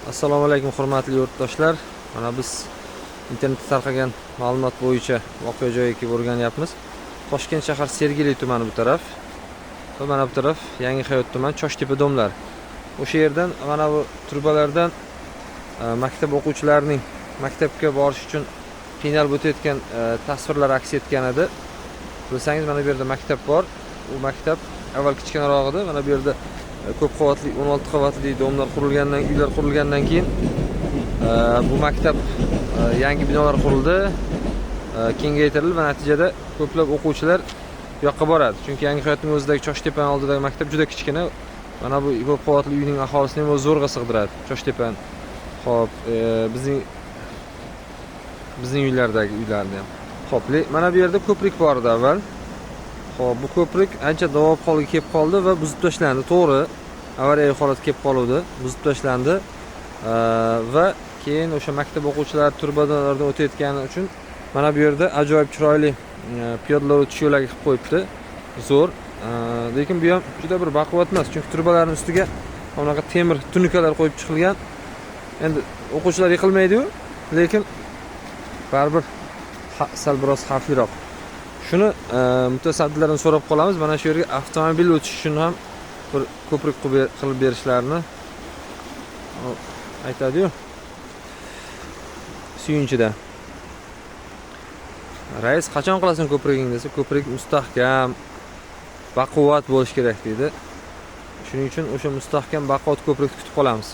Assalomu alaykum hurmatli yurtdoshlar. Mana biz internetda tarqagan ma'lumot bo'yicha voqea joyiga kelib o'rganyapmiz. Toshkent shahar Sergeli tumani bu taraf. Va mana bu taraf Yangihayot tuman Choshtepa domlar. O'sha yerdan mana bu turbalardan maktab o'quvchilarining maktabga borish uchun qiynalib o'tayotgan tasvirlar aks etgan edi. Bilsangiz mana bu yerda maktab bor. U maktab avval kichkinaroq edi. Mana bu yerda ko'p qavatli 16 qavatli domlar qurilgandan, uylar qurilgandan keyin bu maktab yangi binolar qurildi, kengaytirildi va natijada ko'plab o'quvchilar bu yoqqa boradi. Chunki Yangihayotning o'zidagi Choshtepaning oldidagi maktab juda kichkina. Mana bu ko'p qavatli uyning aholisini ham o'z zo'rg'a sig'diradi. Choshtepan, xo'p, bizning uylardagi uylarni ham. Xo'p, mana bu yerda ko'prik bor edi avval. Xo'p, bu ko'prik ancha davob holga kelib qoldi va buzib tashlandi. To'g'ri, avariya holatga kelib qoluvdi, buzib tashlandi va keyin o'sha maktab o'quvchilari turbalardan o'tayotgani uchun mana bu yerda ajoyib chiroyli piyodalar o'tish yo'lagi qilib qo'yibdi. Zo'r, lekin bu ham juda bir baquvvat emas, chunki turbalarning ustiga bunaqa temir tunikalar qo'yib chiqilgan. Endi o'quvchilar yiqilmaydi-yu, lekin baribir sal biroz xavfliroq. Shuni mutasaddilardan so'rab qolamiz. Mana shu yerga avtomobil o'tish uchun ham bir ko'prik qilib berishlarini aytadi-yu. Suyunchida. Rais, qachon qilasan ko'prigingni desa, ko'prik mustahkam, baquvvat bo'lish kerak deydi. Shuning uchun o'sha mustahkam, baquvvat ko'prikni kutib qolamiz.